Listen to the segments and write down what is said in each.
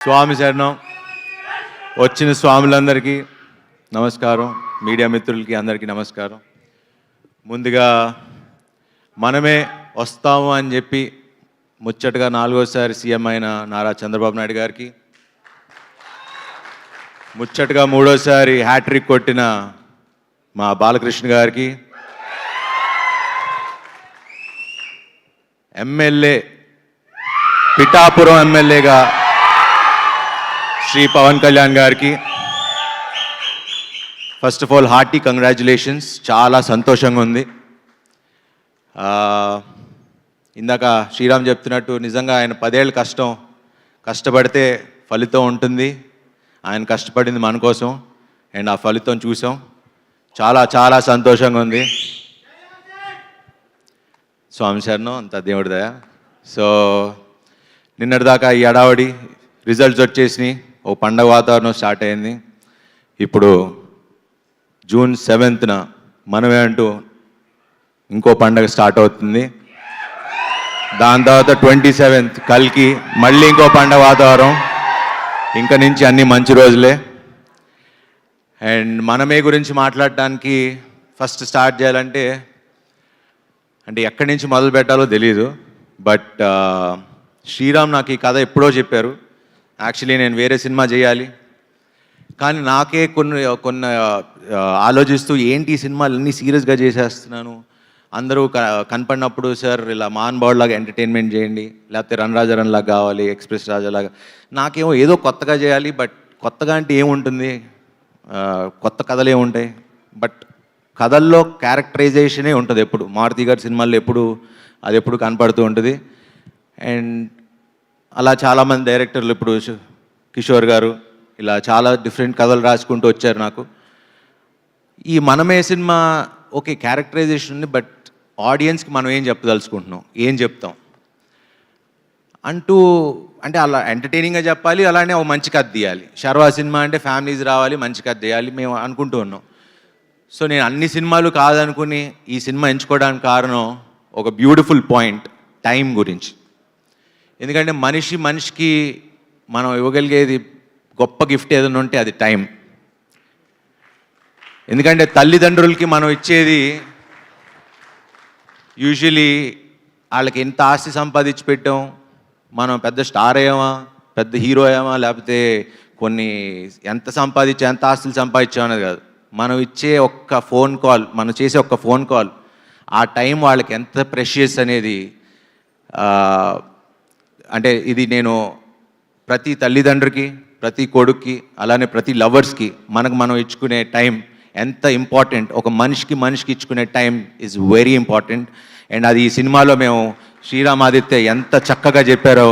స్వామి శరణం. వచ్చిన స్వాములందరికీ నమస్కారం, మీడియా మిత్రులకి అందరికీ నమస్కారం. ముందుగా మనమే వస్తాము అని చెప్పి ముచ్చటగా 4వసారి సీఎం అయిన నారా చంద్రబాబు నాయుడు గారికి, ముచ్చటగా 3వసారి హ్యాట్రిక్ కొట్టిన మా బాలకృష్ణ గారికి, ఎమ్మెల్యే పిఠాపురం ఎమ్మెల్యేగా శ్రీ పవన్ కళ్యాణ్ గారికి first of all hearty congratulations. చాలా సంతోషంగా ఉంది. ఇందాక శ్రీరామ్ చెప్తున్నట్టు నిజంగా ఆయన 10 ఏళ్ళు కష్టపడితే ఫలితం ఉంటుంది. ఆయన కష్టపడింది మన కోసం అండ్ ఆ ఫలితం చూసాం. చాలా చాలా సంతోషంగా ఉంది. స్వామి శరణం, అంత దేవుడి దయ. సో నిన్నటిదాకా ఈ అడావడి రిజల్ట్స్ వచ్చేసినాయి, ఓ పండగ వాతావరణం స్టార్ట్ అయింది. ఇప్పుడు June 7th మనమే అంటూ ఇంకో పండగ స్టార్ట్ అవుతుంది. దాని తర్వాత 27th కల్కి మళ్ళీ ఇంకో పండగ వాతావరణం. ఇంకా నుంచి అన్ని మంచి రోజులే. అండ్ మనమే గురించి మాట్లాడటానికి ఫస్ట్ స్టార్ట్ చేయాలంటే ఎక్కడి నుంచి మొదలు పెట్టాలో తెలీదు. బట్ శ్రీరామ్ నాకు ఈ కథ ఎప్పుడో చెప్పారు. యాక్చువల్లీ నేను వేరే సినిమా చేయాలి, కానీ నాకే కొన్ని ఆలోచిస్తూ ఏంటి ఈ సినిమాలు అన్నీ సీరియస్గా చేసేస్తున్నాను, అందరూ కనపడినప్పుడు సార్ ఇలా మాన్బాడ్లాగా ఎంటర్టైన్మెంట్ చేయండి, లేకపోతే రన్ రాజారన్ లాగా కావాలి, ఎక్స్ప్రెస్ రాజాలాగా. నాకేమో ఏదో కొత్తగా చేయాలి. బట్ కొత్తగా అంటే ఏముంటుంది, కొత్త కథలు ఏముంటాయి. బట్ కథల్లో క్యారెక్టరైజేషనే ఉంటుంది ఎప్పుడు. మారుతి గారి సినిమాల్లో అది ఎప్పుడు కనపడుతూ ఉంటుంది. అండ్ అలా చాలామంది డైరెక్టర్లు, ఇప్పుడు కిషోర్ గారు, ఇలా చాలా డిఫరెంట్ కథలు రాసుకుంటూ వచ్చారు. నాకు ఈ మనమే సినిమా ఓకే క్యారెక్టరైజేషన్ ఉంది, బట్ ఆడియన్స్కి మనం ఏం చెప్పదలుచుకుంటున్నాం, ఏం చెప్తాం అంటే అలా ఎంటర్టైనింగ్గా చెప్పాలి, అలానే ఒక మంచి కథ తీయాలి. శర్వా సినిమా అంటే ఫ్యామిలీస్ రావాలి, మంచి కథ తీయాలి మేము అనుకుంటూ ఉన్నాం. సో నేను అన్ని సినిమాలు కాదనుకుని ఈ సినిమా ఎంచుకోవడానికి కారణం ఒక బ్యూటిఫుల్ పాయింట్, టైం గురించి. ఎందుకంటే మనిషికి మనం ఇవ్వగలిగేది గొప్ప గిఫ్ట్ ఏదైనా ఉంటే అది టైం. ఎందుకంటే తల్లిదండ్రులకి మనం ఇచ్చేది యూజువలీ వాళ్ళకి ఎంత ఆస్తి సంపాదించి పెట్టాం, మనం పెద్ద స్టార్ అయ్యామా, పెద్ద హీరో అయ్యామా, లేకపోతే ఎంత ఆస్తులు సంపాదించాం అనేది కాదు. మనం ఇచ్చే ఒక్క ఫోన్ కాల్, మనం చేసే ఒక్క ఫోన్ కాల్, ఆ టైం వాళ్ళకి ఎంత ప్రెషియస్ అనేది. అంటే ఇది నేను ప్రతి తల్లిదండ్రికి, ప్రతి కొడుక్కి, అలానే ప్రతి లవర్స్కి మనం ఇచ్చుకునే టైం ఎంత ఇంపార్టెంట్. ఒక మనిషికి ఇచ్చుకునే time is very important. And అది ఈ సినిమాలో మేము శ్రీరామ్ ఆదిత్య ఎంత చక్కగా చెప్పారో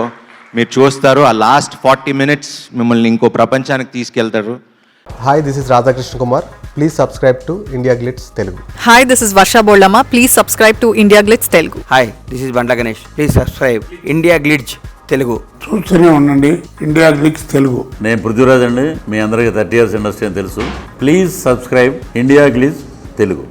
మీరు చూస్తారు. ఆ లాస్ట్ 40 minutes మిమ్మల్ని ఇంకో ప్రపంచానికి తీసుకెళ్తారు. Hi, this is Radhakrishna Kumar. Please subscribe to India Glitz Telugu. Hi, this is Varsha Bollama. Please subscribe to India Glitz Telugu. Hi, this is Bandla Ganesh. Please subscribe India Glitz Telugu. చూస్తూనే ఉండండి India glitz Telugu. నేను పృథ్వీరాజ్ అండి. మీ అందరికీ 30 years industry అని తెలుసు. Please subscribe India glitz Telugu.